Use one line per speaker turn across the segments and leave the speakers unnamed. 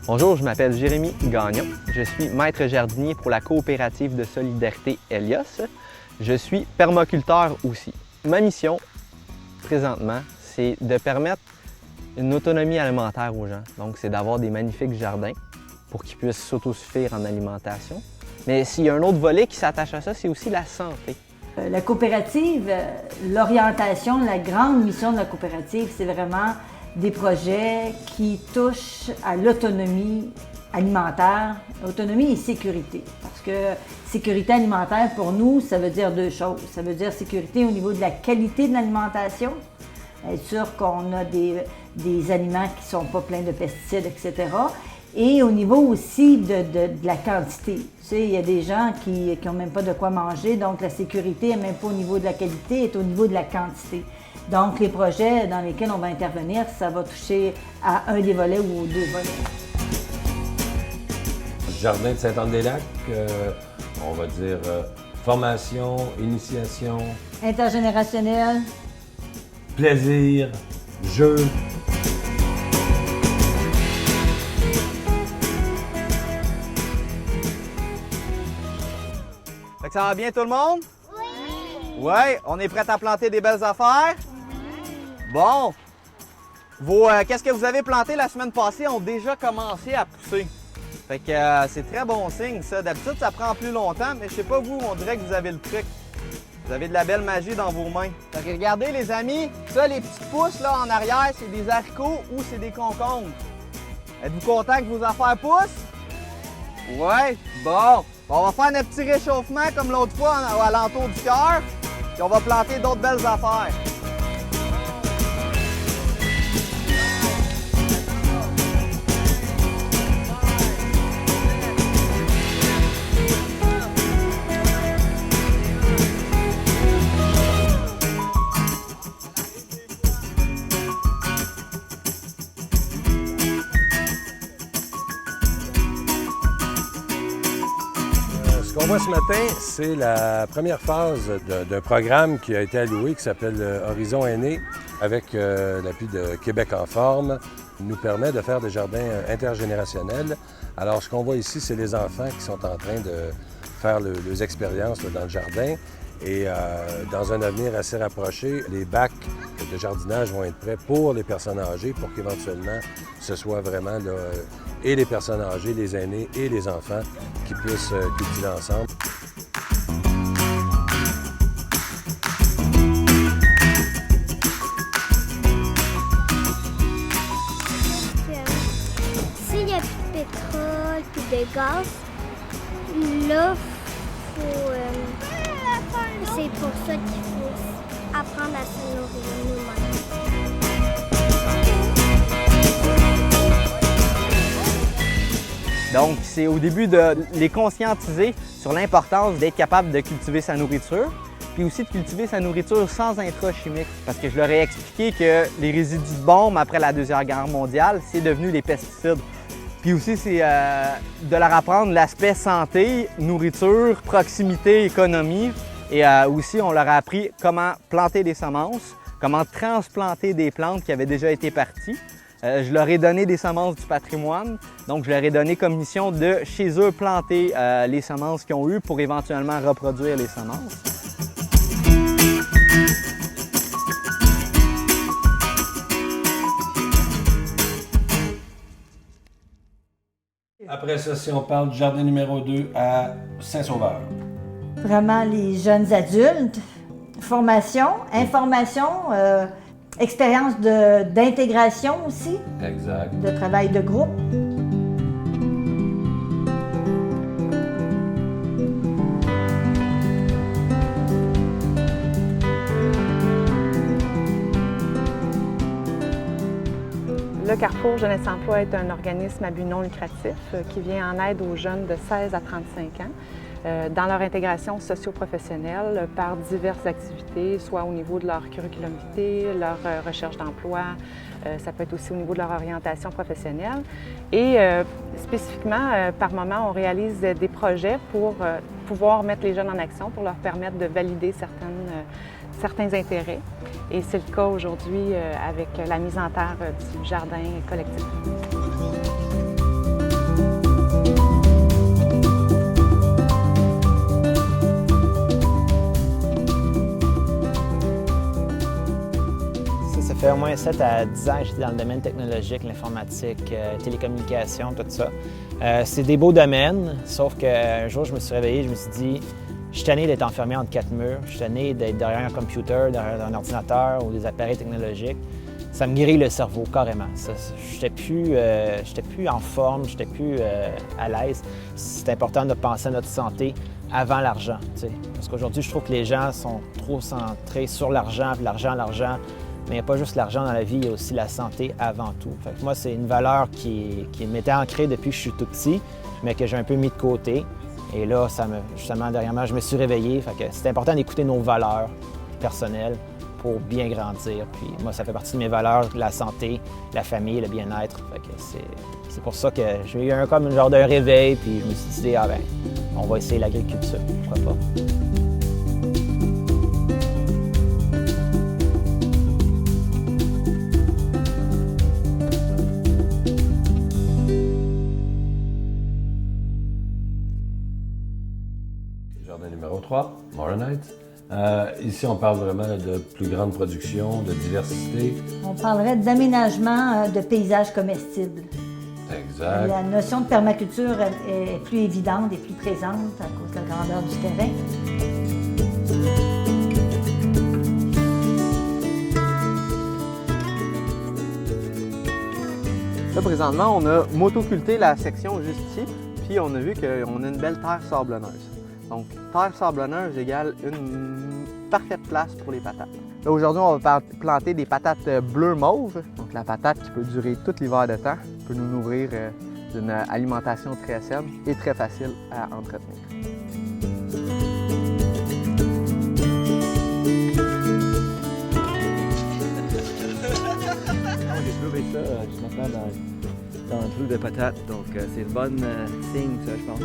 Bonjour, je m'appelle Jérémy Gagnon. Je suis maître jardinier pour la coopérative de solidarité Helios. Je suis permaculteur aussi. Ma mission, présentement, c'est de permettre une autonomie alimentaire aux gens. Donc, c'est d'avoir des magnifiques jardins pour qu'ils puissent s'autosuffire en alimentation. Mais s'il y a un autre volet qui s'attache à ça, c'est aussi la santé.
La coopérative, l'orientation, la grande mission de la coopérative, c'est vraiment des projets qui touchent à l'autonomie alimentaire, autonomie et sécurité. Parce que sécurité alimentaire, pour nous, ça veut dire deux choses. Ça veut dire sécurité au niveau de la qualité de l'alimentation, être sûr qu'on a des aliments qui ne sont pas pleins de pesticides, etc. Et au niveau aussi de la quantité. Tu sais, il y a des gens qui n'ont même pas de quoi manger, donc la sécurité n'est même pas au niveau de la qualité, elle est au niveau de la quantité. Donc, les projets dans lesquels on va intervenir, ça va toucher à un des volets ou aux deux volets.
Le jardin de Sainte-Anne-des-Lacs, on va dire formation, initiation,
Intergénérationnel.
plaisir, jeu.
Fait que ça va bien tout le monde? Oui! Ouais, on est prêt à planter des belles affaires? Bon! Qu'est-ce que vous avez planté la semaine passée ont déjà commencé à pousser. Fait que c'est très bon signe, ça. D'habitude, ça prend plus longtemps, mais je sais pas vous, on dirait que vous avez le truc. Vous avez de la belle magie dans vos mains. Fait que regardez les amis, ça, les petites pousses là en arrière, c'est des haricots ou c'est des concombres. Êtes-vous content que vos affaires poussent? Ouais, bon. On va faire notre petit réchauffement comme l'autre fois à l'entour du cœur, puis on va planter d'autres belles affaires.
Ce qu'on voit ce matin, c'est la première phase d'un programme qui a été alloué qui s'appelle Horizon Aîné avec l'appui de Québec en forme. Il nous permet de faire des jardins intergénérationnels. Alors, ce qu'on voit ici, c'est les enfants qui sont en train de faire leurs expériences dans le jardin. Et dans un avenir assez rapproché, les bacs de jardinage vont être prêts pour les personnes âgées pour qu'éventuellement, ce soit vraiment là, et les personnes âgées, les aînés et les enfants qui puissent cultiver ensemble.
S'il n'y a plus de pétrole, plus de gaz, là, c'est pour ça qu'il faut apprendre à se nourrir nous-mêmes.
Donc, c'est au début de les conscientiser sur l'importance d'être capable de cultiver sa nourriture, puis aussi de cultiver sa nourriture sans intrants chimiques. Parce que je leur ai expliqué que les résidus de bombes après la Deuxième Guerre mondiale, c'est devenu les pesticides. Puis aussi, c'est de leur apprendre l'aspect santé, nourriture, proximité, économie. Et aussi, on leur a appris comment planter des semences, comment transplanter des plantes qui avaient déjà été parties. Je leur ai donné des semences du patrimoine, donc je leur ai donné comme mission de, chez eux, planter les semences qu'ils ont eues pour éventuellement reproduire les semences.
Après ça, si on parle du jardin numéro 2 à Saint-Sauveur.
Vraiment les jeunes adultes, formation, information, expérience d'intégration aussi,
Exact.
de travail de groupe.
Le Carrefour Jeunesse Emploi est un organisme à but non lucratif qui vient en aide aux jeunes de 16 à 35 ans dans leur intégration socio-professionnelle par diverses activités, soit au niveau de leur curriculum vitae, leur recherche d'emploi, ça peut être aussi au niveau de leur orientation professionnelle. Et spécifiquement, par moment, on réalise des projets pour pouvoir mettre les jeunes en action, pour leur permettre de valider certains intérêts. Et c'est le cas aujourd'hui avec la mise en terre du jardin collectif.
fait au moins 7 à 10 ans que j'étais dans le domaine technologique, l'informatique, télécommunications, tout ça. C'est des beaux domaines, sauf qu'un jour, je me suis réveillé, je me suis dit, je suis tanné d'être enfermé entre 4 murs, je suis tanné d'être derrière un computer, derrière un ordinateur ou des appareils technologiques. Ça me grille le cerveau, carrément. Je n'étais plus en forme, je n'étais plus à l'aise. C'est important de penser à notre santé avant l'argent. Parce qu'aujourd'hui, je trouve que les gens sont trop centrés sur l'argent, puis l'argent. Mais il n'y a pas juste l'argent dans la vie, il y a aussi la santé avant tout. Fait que moi, c'est une valeur qui m'était ancrée depuis que je suis tout petit, mais que j'ai un peu mis de côté. Et là, justement, dernièrement, je me suis réveillé. Fait que c'est important d'écouter nos valeurs personnelles pour bien grandir. Puis moi, ça fait partie de mes valeurs, la santé, la famille, le bien-être. Fait que c'est pour ça que j'ai eu comme un genre de réveil, puis je me suis dit, ah ben, on va essayer l'agriculture, pourquoi pas.
Jardin numéro 3, Moronite. Ici, on parle vraiment de plus grande production, de diversité.
On parlerait d'aménagement de paysages comestibles.
Exact.
La notion de permaculture est plus évidente et plus présente à cause de la grandeur du terrain.
Là, présentement, on a motoculté la section juste ici, puis on a vu qu'on a une belle terre sablonneuse. Donc, terre sablonneuse égale une parfaite place pour les patates. Là, aujourd'hui, on va planter des patates bleu mauve. Donc, la patate qui peut durer tout l'hiver de temps, peut nous nourrir d'une alimentation très saine et très facile à entretenir.
J'ai trouvé ça juste maintenant dans un trou de patates, donc c'est une bonne signe, ça, je pense.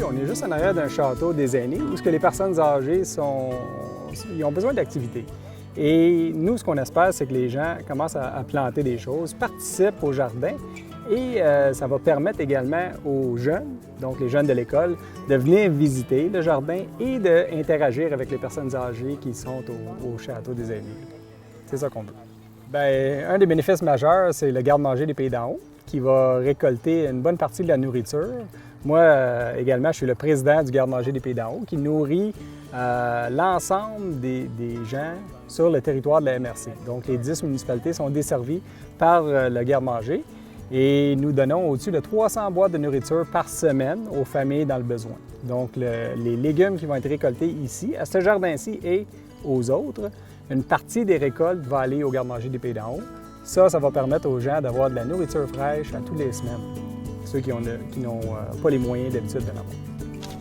On est juste en arrière d'un château des aînés où les personnes âgées ils ont besoin d'activités. Et nous, ce qu'on espère, c'est que les gens commencent à planter des choses, participent au jardin et ça va permettre également aux jeunes, donc les jeunes de l'école, de venir visiter le jardin et d'interagir avec les personnes âgées qui sont au château des aînés. C'est ça qu'on veut. Bien, un des bénéfices majeurs, c'est le garde-manger des Pays d'en haut qui va récolter une bonne partie de la nourriture. Moi, également, je suis le président du garde-manger des Pays d'en haut qui nourrit l'ensemble des gens sur le territoire de la MRC. Donc, les 10 municipalités sont desservies par le garde-manger et nous donnons au-dessus de 300 boîtes de nourriture par semaine aux familles dans le besoin. Donc, les légumes qui vont être récoltés ici, à ce jardin-ci et aux autres, une partie des récoltes va aller au garde-manger des Pays d'en haut. Ça va permettre aux gens d'avoir de la nourriture fraîche à toutes les semaines. Ceux qui n'ont pas les moyens d'habitude de l'avoir.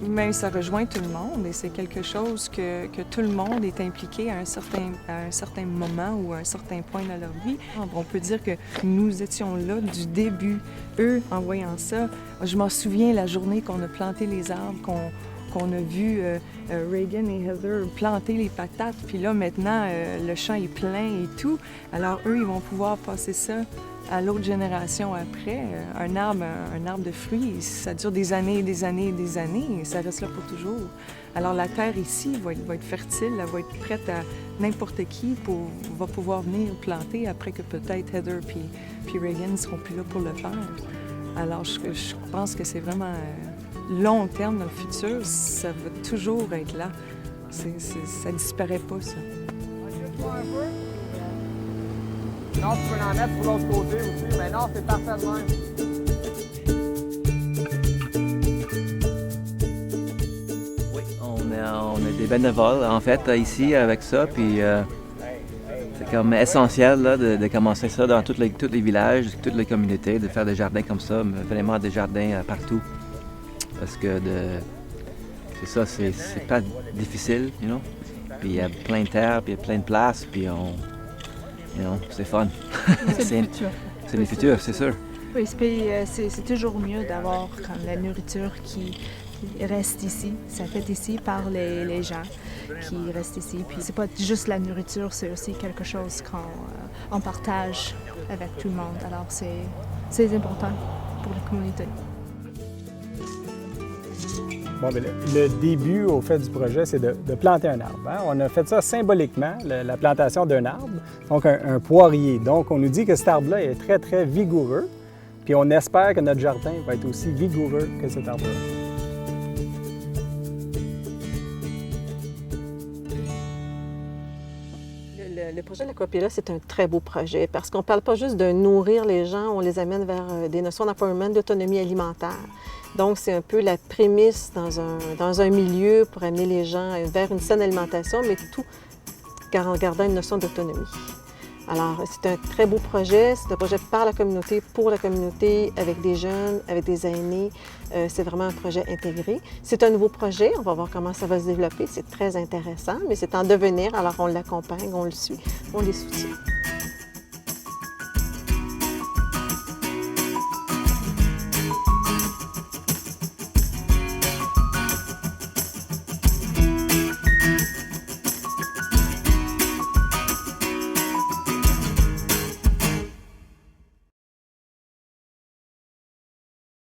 Mais ça rejoint tout le monde et c'est quelque chose que tout le monde est impliqué à un certain moment ou à un certain point dans leur vie. On peut dire que nous étions là du début, eux en voyant ça. Je m'en souviens la journée qu'on a planté les arbres, qu'on a vu Reagan et Heather planter les patates, puis là maintenant le champ est plein et tout. Alors eux, ils vont pouvoir passer ça à l'autre génération après. Un arbre de fruits, ça dure des années et des années et des années, et ça reste là pour toujours. Alors la terre ici va être fertile, elle va être prête à n'importe qui va pouvoir venir planter après que peut-être Heather puis Reagan ne seront plus là pour le faire. Alors je pense que c'est vraiment long terme dans le futur, ça va toujours être là. Ça ne disparaît pas, ça.
Non, tu peux en mettre pour l'autre côté aussi, mais non, c'est parfait de même.
Oui, on a des bénévoles, en fait, ici, avec ça, puis c'est comme essentiel là, de commencer ça dans tous les villages, toutes les communautés, de faire des jardins comme ça, vraiment des jardins partout. Parce que c'est ça, c'est pas difficile, you know? Puis il y a plein de terre, puis il y a plein de places, puis c'est fun.
C'est le futur.
C'est le futur, c'est sûr.
Oui, c'est toujours mieux d'avoir la nourriture qui reste ici, ça fait ici par les gens qui restent ici. Puis c'est pas juste la nourriture, c'est aussi quelque chose qu'on partage avec tout le monde. Alors c'est important pour la communauté.
Bon, bien, le début au fait du projet, c'est de planter un arbre. Hein? On a fait ça symboliquement, la plantation d'un arbre, donc un poirier. Donc, on nous dit que cet arbre-là est très, très vigoureux, puis on espère que notre jardin va être aussi vigoureux que cet arbre-là.
Le projet de l'Aquapilla, c'est un très beau projet parce qu'on ne parle pas juste de nourrir les gens, on les amène vers des notions d'empowerment, d'autonomie alimentaire. Donc, c'est un peu la prémisse dans un milieu pour amener les gens vers une saine alimentation, mais tout en gardant une notion d'autonomie. Alors, c'est un très beau projet. C'est un projet par la communauté, pour la communauté, avec des jeunes, avec des aînés. C'est vraiment un projet intégré. C'est un nouveau projet. On va voir comment ça va se développer. C'est très intéressant, mais c'est en devenir. Alors, on l'accompagne, on le suit, on les soutient.